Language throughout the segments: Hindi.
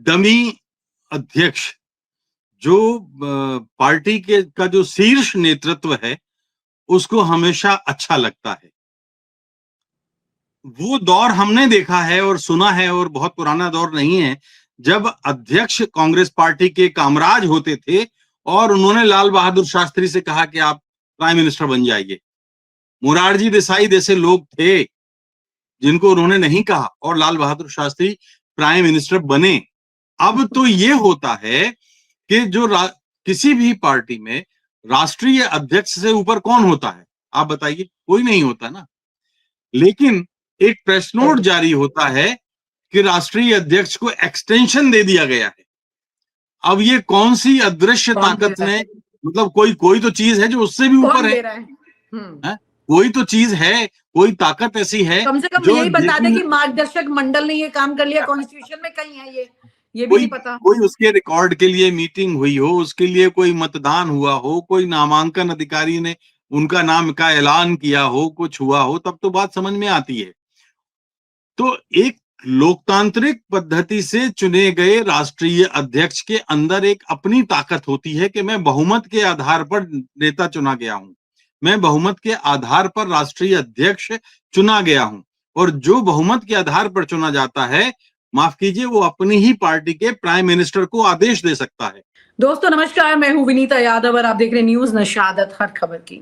डमी अध्यक्ष, जो पार्टी के का जो शीर्ष नेतृत्व है, उसको हमेशा अच्छा लगता है। वो दौर हमने देखा है और सुना है, और बहुत पुराना दौर नहीं है, जब अध्यक्ष कांग्रेस पार्टी के कामराज होते थे और उन्होंने लाल बहादुर शास्त्री से कहा कि आप प्राइम मिनिस्टर बन जाइए। मोरारजी देसाई जैसे लोग थे जिनको उन्होंने नहीं कहा, और लाल बहादुर शास्त्री प्राइम मिनिस्टर बने। अब तो ये होता है कि जो किसी भी पार्टी में राष्ट्रीय अध्यक्ष से ऊपर कौन होता है? आप बताइए, कोई नहीं होता ना। लेकिन एक प्रेस नोट जारी होता है कि राष्ट्रीय अध्यक्ष को एक्सटेंशन दे दिया गया है। अब ये कौन सी अदृश्य ताकत ने, मतलब कोई तो चीज है जो उससे भी ऊपर है। कोई तो चीज है, कोई ताकत ऐसी है, कम से कम यही बता दे कि मार्गदर्शक मंडल ने ये काम कर लिया, कॉन्स्टिट्यूशन में कहीं है ये भी नहीं पता। कोई उसके रिकॉर्ड के लिए मीटिंग हुई हो, उसके लिए कोई मतदान हुआ हो, कोई नामांकन अधिकारी ने उनका नाम का ऐलान किया हो, कुछ हुआ हो, तब तो बात समझ में आती है। तो एक लोकतांत्रिक पद्धति से चुने गए राष्ट्रीय अध्यक्ष के अंदर एक अपनी ताकत होती है कि मैं बहुमत के आधार पर नेता चुना गया हूं, मैं बहुमत के आधार पर राष्ट्रीय अध्यक्ष चुना गया हूं। और जो बहुमत के आधार पर चुना जाता है, माफ कीजिए, वो अपनी ही पार्टी के प्राइम मिनिस्टर को आदेश दे सकता है। दोस्तों नमस्कार, मैं हूं विनीता यादव और आप देख रहे हैं न्यूज नशादत हर खबर की।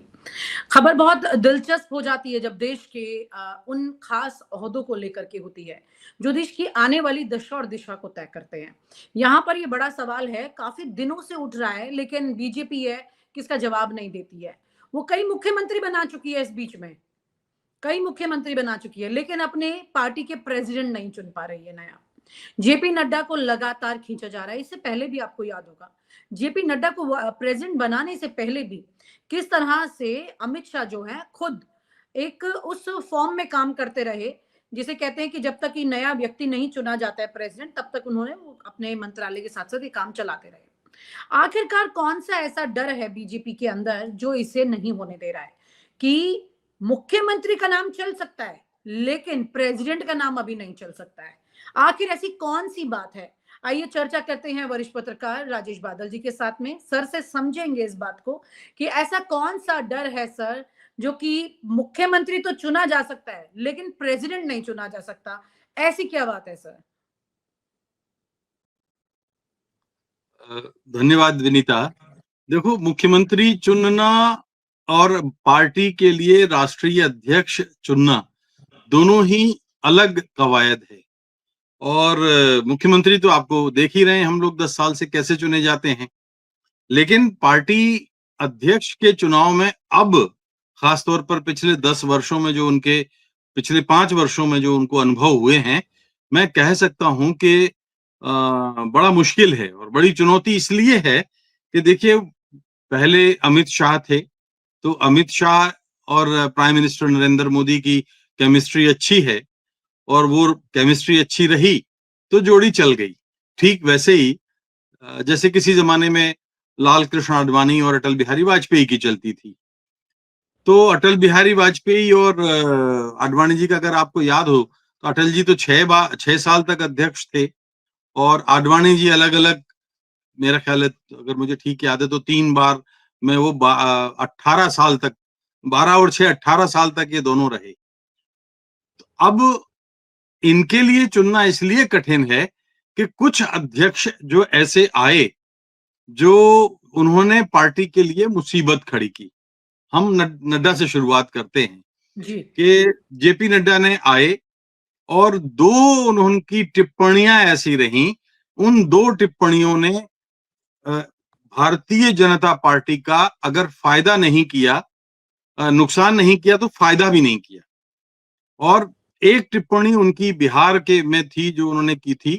खबर बहुत दिलचस्प हो जाती है जब देश के उन खास ओहदों को लेकर के होती है जो देश की आने वाली दशा और दिशा को तय करते हैं। यहाँ पर ये बड़ा सवाल है, काफी दिनों से उठ रहा है, लेकिन बीजेपी है किसका जवाब नहीं देती है। वो कई मुख्यमंत्री बना चुकी है, इस बीच में कई मुख्यमंत्री बना चुकी है, लेकिन अपने पार्टी के प्रेसिडेंट नहीं चुन पा रही है नया। जेपी नड्डा को लगातार खींचा जा रहा है। इससे पहले भी आपको याद होगा, जेपी नड्डा को प्रेसिडेंट बनाने से पहले भी किस तरह से अमित शाह जो है खुद एक उस फॉर्म में काम करते रहे जिसे कहते हैं कि जब तक ये नया व्यक्ति नहीं चुना जाता है प्रेसिडेंट, तब तक उन्होंने अपने मंत्रालय के साथ साथ ये काम चलाते रहे। आखिरकार कौन सा ऐसा डर है बीजेपी के अंदर जो इसे नहीं होने दे रहा है कि मुख्यमंत्री का नाम चल सकता है लेकिन प्रेसिडेंट का नाम अभी नहीं चल सकता है? आखिर ऐसी कौन सी बात है? आइए चर्चा करते हैं वरिष्ठ पत्रकार राजेश बादल जी के साथ में। सर से समझेंगे इस बात को कि ऐसा कौन सा डर है सर, जो कि मुख्यमंत्री तो चुना जा सकता है लेकिन प्रेसिडेंट नहीं चुना जा सकता। ऐसी क्या बात है सर? धन्यवाद विनीता। देखो, मुख्यमंत्री चुनना और पार्टी के लिए राष्ट्रीय अध्यक्ष चुनना दोनों ही अलग कवायद है। और मुख्यमंत्री तो आपको देख ही रहे हैं हम लोग 10 साल से कैसे चुने जाते हैं। लेकिन पार्टी अध्यक्ष के चुनाव में अब खासतौर पर पिछले 10 वर्षों में जो उनके पिछले 5 वर्षों में जो उनको अनुभव हुए हैं, मैं कह सकता हूं कि बड़ा मुश्किल है और बड़ी चुनौती इसलिए है कि देखिए, पहले अमित शाह थे, तो अमित शाह और प्राइम मिनिस्टर नरेंद्र मोदी की केमिस्ट्री अच्छी है और वो केमिस्ट्री अच्छी रही तो जोड़ी चल गई। ठीक वैसे ही जैसे किसी जमाने में लाल कृष्ण आडवाणी और अटल बिहारी वाजपेयी की चलती थी। तो अटल बिहारी वाजपेयी और आडवाणी जी का अगर आपको याद हो, तो अटल जी तो 6 साल तक अध्यक्ष थे और आडवाणी जी अलग अलग, मेरा ख्याल है अगर मुझे ठीक याद है तो 3 बार में वो 18 साल तक, 12 और 6 18 साल तक ये दोनों रहे। तो अब इनके लिए चुनना इसलिए कठिन है कि कुछ अध्यक्ष जो ऐसे आए जो उन्होंने पार्टी के लिए मुसीबत खड़ी की। हम नड्डा से शुरुआत करते हैं कि जेपी नड्डा ने आए और 2 उनकी टिप्पणियां ऐसी रहीं, उन 2 टिप्पणियों ने भारतीय जनता पार्टी का अगर फायदा नहीं किया, नुकसान नहीं किया तो फायदा भी नहीं किया। और एक टिप्पणी उनकी बिहार के में थी जो उन्होंने की थी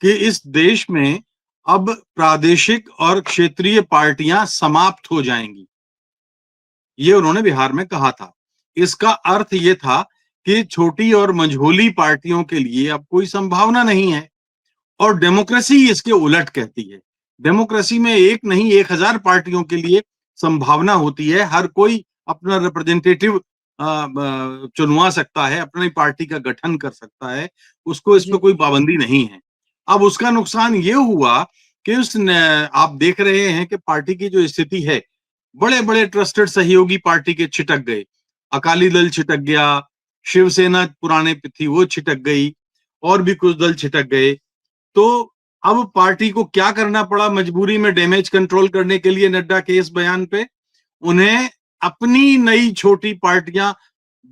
कि इस देश में अब प्रादेशिक और क्षेत्रीय पार्टियां समाप्त हो जाएंगी। ये उन्होंने बिहार में कहा था। इसका अर्थ ये था कि छोटी और मंझोली पार्टियों के लिए अब कोई संभावना नहीं है। और डेमोक्रेसी इसके उलट कहती है। डेमोक्रेसी में एक नहीं 1000 पार्टियों के लिए संभावना होती है। हर कोई अपना रिप्रेजेंटेटिव चुनवा सकता है, अपनी पार्टी का गठन कर सकता है, उसको इस पर कोई पाबंदी नहीं है। अब उसका नुकसान ये हुआ कि आप देख रहे हैं कि पार्टी की जो स्थिति है, बड़े बड़े ट्रस्टेड सहयोगी पार्टी के छिटक गए। अकाली दल छिटक गया, शिवसेना पुराने पे थी वो छिटक गई, और भी कुछ दल छिटक गए। तो अब पार्टी को क्या करना पड़ा मजबूरी में डैमेज कंट्रोल करने के लिए नड्डा के इस बयान पे? उन्हें अपनी नई छोटी पार्टियां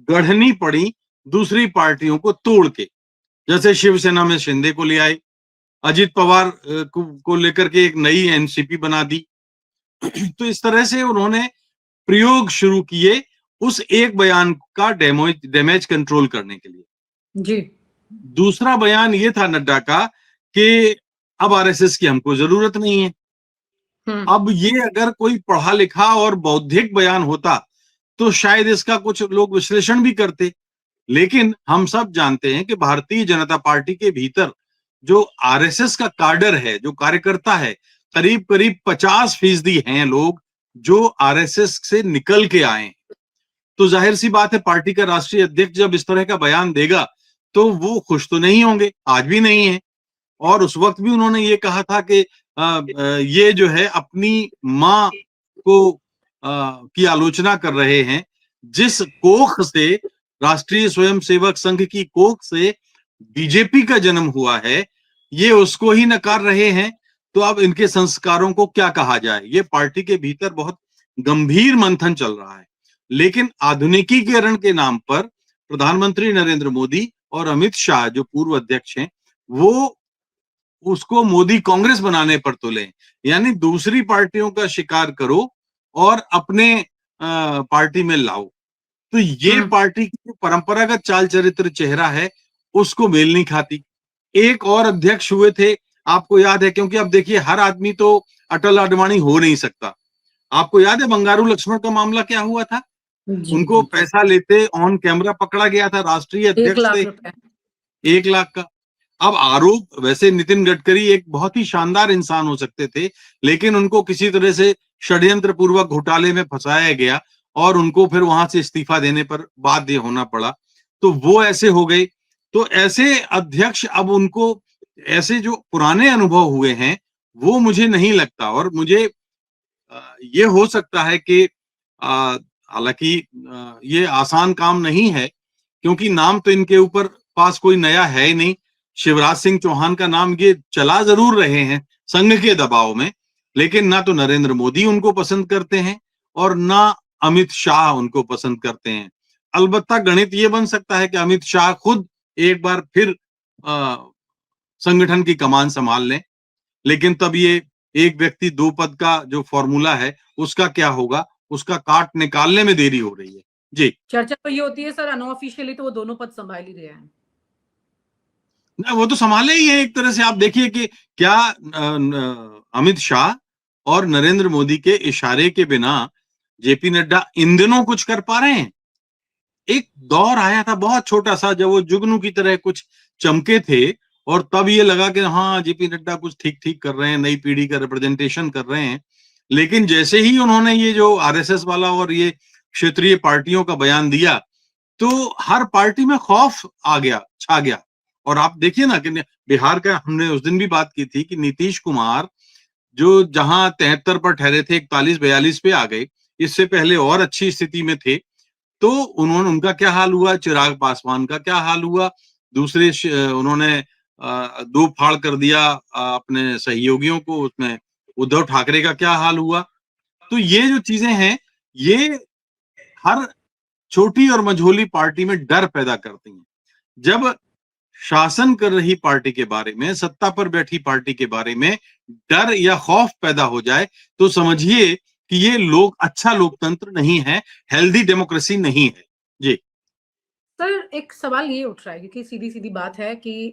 गढ़नी पड़ी दूसरी पार्टियों को तोड़ के। जैसे शिवसेना में शिंदे को ले आए, अजित पवार को लेकर के एक नई एनसीपी बना दी। तो इस तरह से उन्होंने प्रयोग शुरू किए उस एक बयान का डैमेज कंट्रोल करने के लिए। जी। दूसरा बयान ये था नड्डा का कि अब आरएसएस की हमको जरूरत नहीं है। अब ये अगर कोई पढ़ा लिखा और बौद्धिक बयान होता तो शायद इसका कुछ लोग विश्लेषण भी करते, लेकिन हम सब जानते हैं कि भारतीय जनता पार्टी के भीतर जो आरएसएस का काडर है, जो कार्यकर्ता है, करीब करीब 50% हैं लोग जो आरएसएस से निकल के आए हैं। तो जाहिर सी बात है पार्टी का राष्ट्रीय अध्यक्ष जब इस तरह का बयान देगा तो वो खुश तो नहीं होंगे, आज भी नहीं है। और उस वक्त भी उन्होंने ये कहा था कि ये जो है अपनी माँ को की आलोचना कर रहे हैं, जिस कोख से राष्ट्रीय स्वयंसेवक संघ की कोख से बीजेपी का जन्म हुआ है, ये उसको ही नकार रहे हैं। तो अब इनके संस्कारों को क्या कहा जाए? ये पार्टी के भीतर बहुत गंभीर मंथन चल रहा है। लेकिन आधुनिकीकरण के नाम पर प्रधानमंत्री नरेंद्र मोदी और अमित शाह जो पूर्व अध्यक्ष हैं, वो उसको मोदी कांग्रेस बनाने पर तुले। यानी दूसरी पार्टियों का शिकार करो और अपने पार्टी में लाओ। तो ये पार्टी की जो परंपरागत चाल चरित्र चेहरा है उसको मेल नहीं खाती। एक और अध्यक्ष हुए थे, आपको याद है, क्योंकि अब देखिए हर आदमी तो अटल आडवाणी हो नहीं सकता। आपको याद है बंगारू लक्ष्मण का मामला क्या हुआ था? जी उनको जी। पैसा लेते ऑन कैमरा पकड़ा गया था, राष्ट्रीय 1 अध्यक्ष लाख थे, रुपए। 1 लाख का। अब आरोप, वैसे नितिन गडकरी एक बहुत ही शानदार इंसान हो सकते थे, लेकिन उनको किसी तरह से षड्यंत्र पूर्वक घोटाले में फंसाया गया और उनको फिर वहां से इस्तीफा देने पर बाध्य होना पड़ा। तो वो ऐसे हो गए। तो ऐसे अध्यक्ष अब उनको, ऐसे जो पुराने अनुभव हुए हैं वो मुझे नहीं लगता। और मुझे ये हो सकता है कि हालांकि ये आसान काम नहीं है, क्योंकि नाम तो इनके ऊपर पास कोई नया है ही नहीं। शिवराज सिंह चौहान का नाम ये चला जरूर रहे हैं संघ के दबाव में, लेकिन ना तो नरेंद्र मोदी उनको पसंद करते हैं और ना अमित शाह उनको पसंद करते हैं। अलबत्ता गणित ये बन सकता है कि अमित शाह खुद एक बार फिर संगठन की कमान संभाल लें, लेकिन तब ये एक व्यक्ति दो पद का जो फॉर्मूला है उसका क्या होगा, उसका काट निकालने में देरी हो रही है। जी। चर्चा तो ये होती है सर, अनऑफिशियली तो वो दोनों पद संभाल ही रहे हैं। ना, वो तो संभाले ही है एक तरह से। आप देखिए कि क्या अमित शाह और नरेंद्र मोदी के इशारे के बिना जेपी नड्डा इन दिनों कुछ कर पा रहे हैं? एक दौर आया था बहुत छोटा सा जब वो जुगनू की तरह कुछ चमके थे, और तब ये लगा कि हाँ जेपी नड्डा कुछ ठीक ठीक कर रहे हैं, नई पीढ़ी का रिप्रेजेंटेशन कर रहे हैं। लेकिन जैसे ही उन्होंने ये जो आरएसएस वाला और ये क्षेत्रीय पार्टियों का बयान दिया, तो हर पार्टी में खौफ आ गया, छा गया। और आप देखिए ना कि बिहार का हमने उस दिन भी बात की थी कि नीतीश कुमार जो जहां 73 पर ठहरे थे 41-42 पे आ गए, इससे पहले और अच्छी स्थिति में थे। तो उनका क्या हाल हुआ, चिराग पासवान का क्या हाल हुआ, दूसरे उन्होंने दो फाड़ कर दिया अपने सहयोगियों को, उसमें उद्धव ठाकरे का क्या हाल हुआ। तो ये जो चीजें हैं, ये हर छोटी और मझोली पार्टी में डर पैदा करती हैं। जब शासन कर रही पार्टी के बारे में, सत्ता पर बैठी पार्टी के बारे में डर या खौफ पैदा हो जाए, तो समझिए कि ये लोग अच्छा लोकतंत्र नहीं है, हेल्दी डेमोक्रेसी नहीं है। जी। सर एक सवाल ये उठ रहा है, क्योंकि सीधी-सीधी बात है कि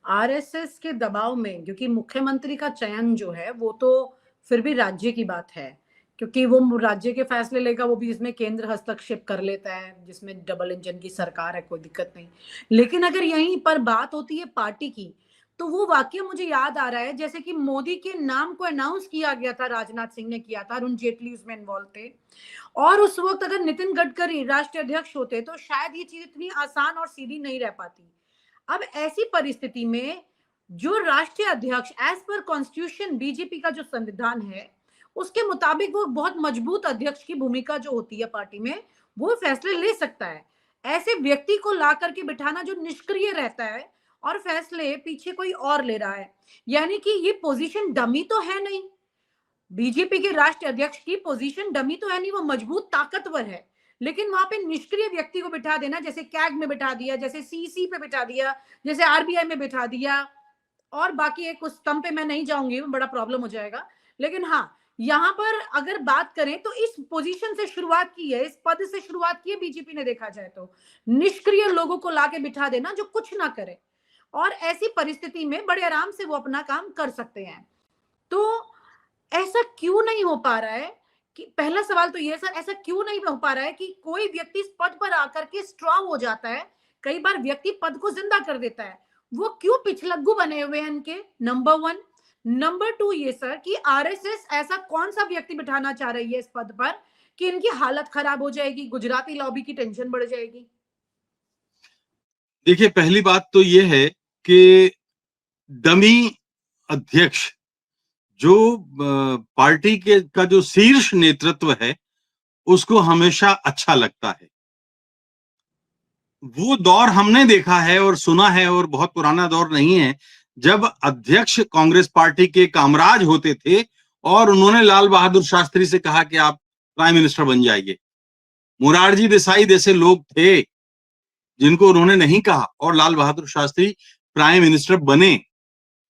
आरएसएस के दबाव में, क्योंकि मुख्यमंत्री का चयन जो है वो तो फिर भी राज्य की बात है, क्योंकि वो राज्य के फैसले लेगा, वो भी इसमें केंद्र हस्तक्षेप कर लेता है, जिसमें डबल इंजन की सरकार है, कोई दिक्कत नहीं। लेकिन अगर यहीं पर बात होती है पार्टी की, तो वो वाकया मुझे याद आ रहा है जैसे कि मोदी के नाम को अनाउंस किया गया था, राजनाथ सिंह ने किया था, अरुण जेटली उसमें इन्वॉल्व थे। और उस वक्त अगर नितिन गडकरी राष्ट्रीय अध्यक्ष होते तो शायद ये चीज इतनी आसान और सीधी नहीं रह पाती। अब ऐसी परिस्थिति में जो राष्ट्रीय अध्यक्ष एज पर कॉन्स्टिट्यूशन बीजेपी का जो संविधान है उसके मुताबिक वो बहुत मजबूत अध्यक्ष की भूमिका जो होती है पार्टी में, वो फैसले ले सकता है। ऐसे व्यक्ति को ला करके बिठाना जो निष्क्रिय रहता है और फैसले पीछे कोई और ले रहा है, यानी कि ये पोजीशन डमी तो है नहीं। बीजेपी के राष्ट्रीय अध्यक्ष की पोजीशन डमी तो है नहीं, वो मजबूत ताकतवर है, लेकिन वहां पे निष्क्रिय व्यक्ति को बिठा देना, जैसे कैग में बिठा दिया, जैसे सीसी पे बिठा दिया, जैसे आरबीआई में बिठा दिया, और बाकी एक उस स्तंभ पे मैं नहीं जाऊंगी, बड़ा प्रॉब्लम हो जाएगा। लेकिन हाँ, यहाँ पर अगर बात करें तो इस पोजीशन से शुरुआत की है, इस पद से शुरुआत की है बीजेपी ने, देखा जाए तो निष्क्रिय लोगों को लाके बिठा देना जो कुछ ना करे, और ऐसी परिस्थिति में बड़े आराम से वो अपना काम कर सकते हैं। तो ऐसा क्यों नहीं हो पा रहा है कि, पहला सवाल तो ये सर, ऐसा क्यों नहीं हो पा रहा है कि कोई व्यक्ति इस पद पर आकर के स्ट्रांग हो जाता है, कई बार व्यक्ति पद को जिंदा कर देता है, वो क्यों पिछलग्गू बने हुए हैं इनके, नंबर वन। नंबर टू ये सर कि आरएसएस ऐसा कौन सा व्यक्ति बिठाना चाह रही है इस पद पर कि इनकी हालत खराब हो जाएगी, गुजराती लॉबी की टेंशन बढ़ जाएगी। देखिए, पहली बात तो ये है कि डमी अध्यक्ष जो पार्टी के का जो शीर्ष नेतृत्व है उसको हमेशा अच्छा लगता है। वो दौर हमने देखा है और सुना है, और बहुत पुराना दौर नहीं है, जब अध्यक्ष कांग्रेस पार्टी के कामराज होते थे और उन्होंने लाल बहादुर शास्त्री से कहा कि आप प्राइम मिनिस्टर बन जाइए। मोरारजी देसाई जैसे लोग थे जिनको उन्होंने नहीं कहा और लाल बहादुर शास्त्री प्राइम मिनिस्टर बने।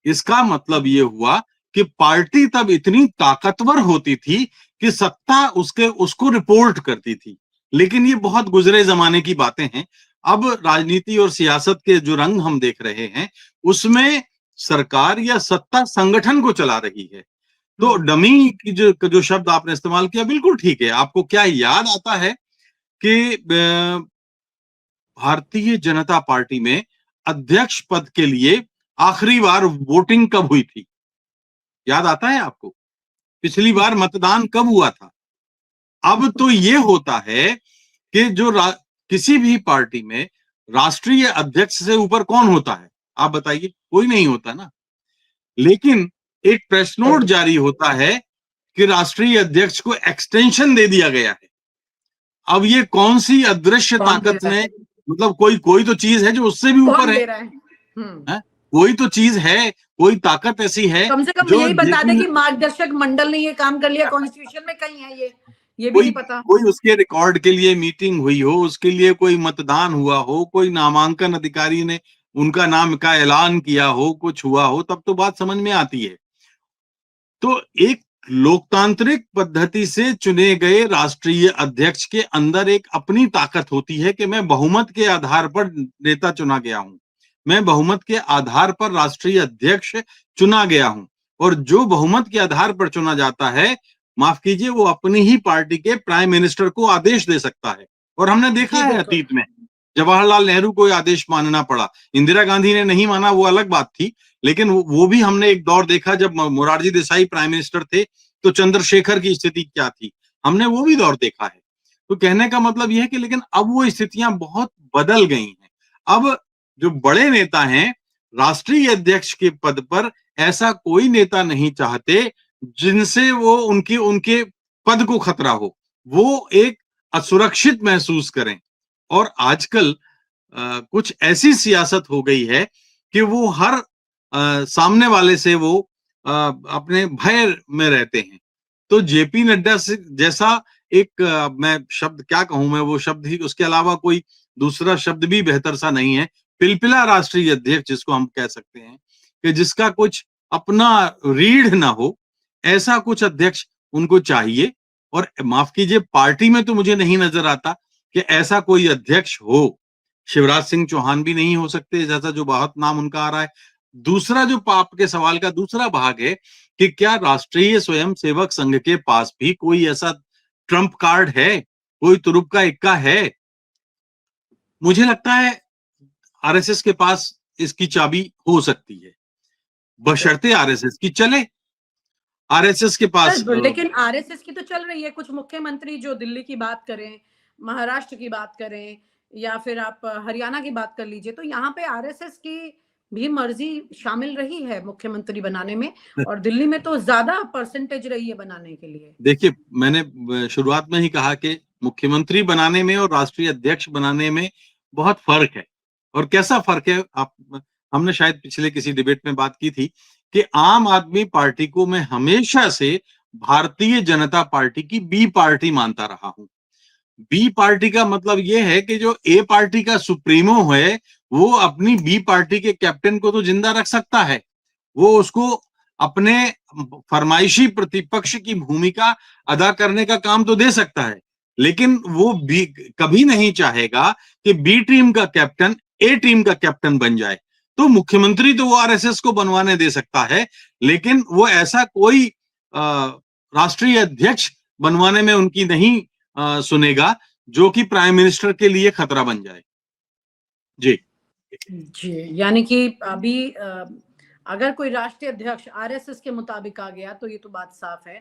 इसका मतलब ये हुआ कि पार्टी तब इतनी ताकतवर होती थी कि सत्ता उसको रिपोर्ट करती थी। लेकिन ये बहुत गुजरे जमाने की बातें हैं। अब राजनीति और सियासत के जो रंग हम देख रहे हैं उसमें सरकार या सत्ता संगठन को चला रही है। तो डमी की जो शब्द आपने इस्तेमाल किया बिल्कुल ठीक है। आपको क्या याद आता है कि भारतीय जनता पार्टी में अध्यक्ष पद के लिए आखिरी बार वोटिंग कब हुई थी? याद आता है आपको? पिछली बार मतदान कब हुआ था? अब तो ये होता है कि किसी भी पार्टी में राष्ट्रीय अध्यक्ष से ऊपर कौन होता है? आप बताइए, कोई नहीं होता ना। लेकिन एक प्रेस नोट जारी होता है कि राष्ट्रीय अध्यक्ष को एक्सटेंशन दे दिया गया है। अब ये कौन सी अदृश्य ताकत ने, मतलब कोई तो चीज है जो उससे भी ऊपर है, कोई तो चीज है, कोई ताकत ऐसी है, कम से कम जो यही बता दे कि मार्गदर्शक मंडल ने ये काम कर लिया, कॉन्स्टिट्यूशन में कहीं है ये भी नहीं पता। कोई उसके रिकॉर्ड के लिए मीटिंग हुई हो, उसके लिए कोई मतदान हुआ हो, कोई नामांकन अधिकारी ने उनका नाम का ऐलान किया हो, कुछ हुआ हो, तब तो बात समझ में आती है। तो एक लोकतांत्रिक पद्धति से चुने गए राष्ट्रीय अध्यक्ष के अंदर एक अपनी ताकत होती है कि मैं बहुमत के आधार पर नेता चुना गया हूं, मैं बहुमत के आधार पर राष्ट्रीय अध्यक्ष चुना गया हूं। और जो बहुमत के आधार पर चुना जाता है, माफ कीजिए, वो अपनी ही पार्टी के प्राइम मिनिस्टर को आदेश दे सकता है। और हमने देखा है अतीत में जवाहरलाल नेहरू को आदेश मानना पड़ा, इंदिरा गांधी ने नहीं माना, वो अलग बात थी। लेकिन वो भी हमने एक दौर देखा जब मोरारजी देसाई प्राइम मिनिस्टर थे तो चंद्रशेखर की स्थिति क्या थी, हमने वो भी दौर देखा है। तो कहने का मतलब यह है कि लेकिन अब वो स्थितियां बहुत बदल गई हैं। अब जो बड़े नेता हैं राष्ट्रीय अध्यक्ष के पद पर, ऐसा कोई नेता नहीं चाहते जिनसे वो उनके पद को खतरा हो, वो एक असुरक्षित महसूस करें। और आजकल कुछ ऐसी सियासत हो गई है कि वो हर सामने वाले से वो अपने भय में रहते हैं। तो जेपी नड्डा से जैसा एक मैं शब्द क्या कहूं, मैं वो शब्द ही, उसके अलावा कोई दूसरा शब्द भी बेहतर सा नहीं है, पिलपिला राष्ट्रीय अध्यक्ष जिसको हम कह सकते हैं, कि जिसका कुछ अपना रीढ़ ना हो, ऐसा कुछ अध्यक्ष उनको चाहिए। और माफ कीजिए, पार्टी में तो मुझे नहीं नजर आता कि ऐसा कोई अध्यक्ष हो। शिवराज सिंह चौहान भी नहीं हो सकते, जैसा जो बहुत नाम उनका आ रहा है। दूसरा जो पाप के सवाल का दूसरा भाग है कि क्या राष्ट्रीय स्वयंसेवक संघ के पास भी कोई ऐसा ट्रम्प कार्ड है, कोई तुरुप का इक्का है? मुझे लगता है आरएसएस के पास इसकी चाबी हो सकती है, बशर्ते आरएसएस की चले। आरएसएस के पास लेकिन आरएसएस की तो चल रही है। कुछ मुख्यमंत्री जो दिल्ली की बात करें, महाराष्ट्र की बात करें, या फिर आप हरियाणा की बात कर लीजिए, तो यहाँ पे आरएसएस की भी मर्जी शामिल रही है मुख्यमंत्री बनाने में, और दिल्ली में तो ज्यादा परसेंटेज रही है बनाने के लिए। देखिए, मैंने शुरुआत में ही कहा कि मुख्यमंत्री बनाने में और राष्ट्रीय अध्यक्ष बनाने में बहुत फर्क है। और कैसा फर्क है, आप हमने शायद पिछले किसी डिबेट में बात की थी कि आम आदमी पार्टी को मैं हमेशा से भारतीय जनता पार्टी की बी पार्टी मानता रहा हूं। बी पार्टी का मतलब यह है कि जो ए पार्टी का सुप्रीमो है वो अपनी बी पार्टी के कैप्टन को तो जिंदा रख सकता है, वो उसको अपने फरमाइशी प्रतिपक्ष की भूमिका अदा करने का काम तो दे सकता है, लेकिन वो भी कभी नहीं चाहेगा कि बी टीम का कैप्टन ए टीम का कैप्टन बन जाए। तो मुख्यमंत्री तो वो आरएसएस को बनवाने दे सकता है, लेकिन वो ऐसा कोई राष्ट्रीय अध्यक्ष बनवाने में उनकी नहीं सुनेगा जो कि प्राइम मिनिस्टर के लिए खतरा बन जाए। जी जी, यानी कि अभी अगर कोई राष्ट्रीय अध्यक्ष आरएसएस के मुताबिक आ गया तो ये तो बात साफ है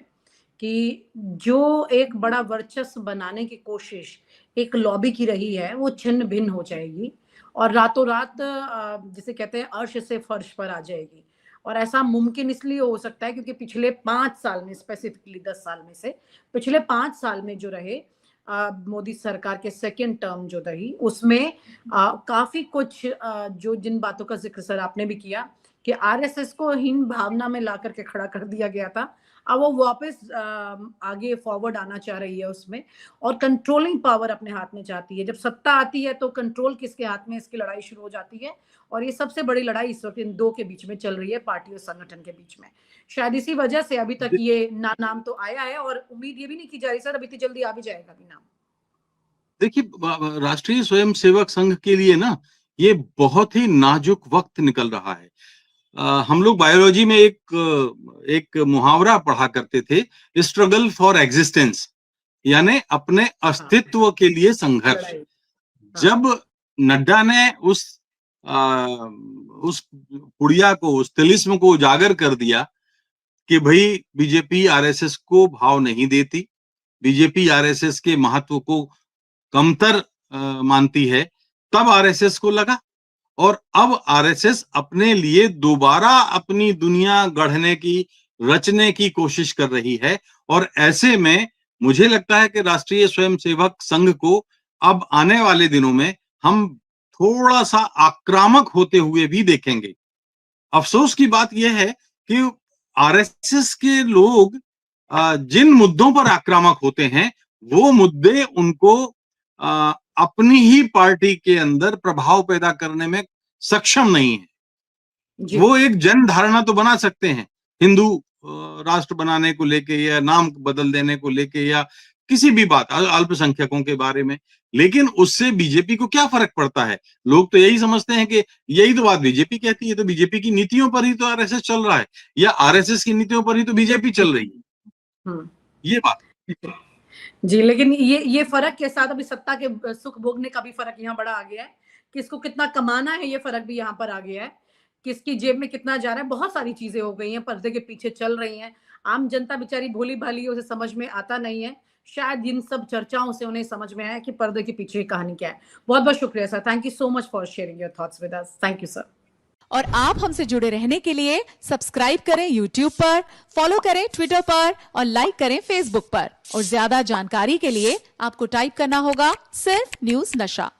कि जो एक बड़ा वर्चस्व बनाने की कोशिश एक लॉबी की रही है वो छिन्न भिन्न हो जाएगी और रातों रात जिसे कहते हैं अर्श से फर्श पर आ जाएगी। और ऐसा मुमकिन इसलिए हो सकता है क्योंकि पिछले 5 साल में, स्पेसिफिकली 10 साल में से पिछले 5 साल में जो रहे मोदी सरकार के सेकेंड टर्म जो रही उसमें काफी कुछ जो जिन बातों का जिक्र सर आपने भी किया कि आरएसएस को हीन भावना में ला करके खड़ा कर दिया गया था, अब वो वापस आगे फॉरवर्ड आना चाह रही है उसमें, और कंट्रोलिंग पावर अपने हाथ में चाहती है। जब सत्ता आती है तो कंट्रोल किसके हाथ में, इसकी लड़ाई शुरू हो जाती है। और ये सबसे बड़ी लड़ाई इस वक्त इन दो के बीच में चल रही है, पार्टी और संगठन के बीच में। शायद इसी वजह से अभी तक ये नाम तो आया है और उम्मीद ये भी नहीं की जा रही सर अभी तो जल्दी आ भी जाएगा भी नाम। देखिए, राष्ट्रीय स्वयंसेवक संघ के लिए ना ये बहुत ही नाजुक वक्त निकल रहा है। हम लोग बायोलॉजी में एक मुहावरा पढ़ा करते थे, स्ट्रगल फॉर एग्जिस्टेंस, यानी अपने अस्तित्व के लिए संघर्ष। जब नड्डा ने उस पुड़िया को, उस तिलिस्म को उजागर कर दिया कि भाई बीजेपी आरएसएस को भाव नहीं देती, बीजेपी आरएसएस के महत्व को कमतर मानती है, तब आरएसएस को लगा। और अब आरएसएस अपने लिए दोबारा अपनी दुनिया गढ़ने की, रचने की कोशिश कर रही है। और ऐसे में मुझे लगता है कि राष्ट्रीय स्वयंसेवक संघ को अब आने वाले दिनों में हम थोड़ा सा आक्रामक होते हुए भी देखेंगे। अफसोस की बात यह है कि आरएसएस के लोग जिन मुद्दों पर आक्रामक होते हैं वो मुद्दे उनको अपनी ही पार्टी के अंदर प्रभाव पैदा करने में सक्षम नहीं है। वो एक जन धारणा तो बना सकते हैं हिंदू राष्ट्र बनाने को लेके या नाम बदल देने को लेके या किसी भी बात अल्पसंख्यकों के बारे में, लेकिन उससे बीजेपी को क्या फर्क पड़ता है। लोग तो यही समझते हैं कि यही तो बात बीजेपी कहती है, तो बीजेपी की नीतियों पर ही तो आरएसएस चल रहा है, या आरएसएस की नीतियों पर ही तो बीजेपी चल रही है। ये बात जी, लेकिन ये फर्क के साथ अभी सत्ता के सुख भोगने का भी फर्क यहाँ बड़ा आ गया है, किसको कितना कमाना है ये फर्क भी यहाँ पर आ गया है, किसकी जेब में कितना जा रहा है। बहुत सारी चीजें हो गई हैं, पर्दे के पीछे चल रही हैं। आम जनता बेचारी भोली भाली, उसे समझ में आता नहीं है। शायद इन सब चर्चाओं से उन्हें समझ में आया कि पर्दे के पीछे कहानी क्या है। बहुत बहुत शुक्रिया sir, thank you so much for sharing your thoughts with us. Thank you sir. और आप हमसे जुड़े रहने के लिए सब्सक्राइब करें YouTube पर, फॉलो करें Twitter पर और लाइक करें Facebook पर। और ज्यादा जानकारी के लिए आपको टाइप करना होगा सिर्फ न्यूज़ नशा।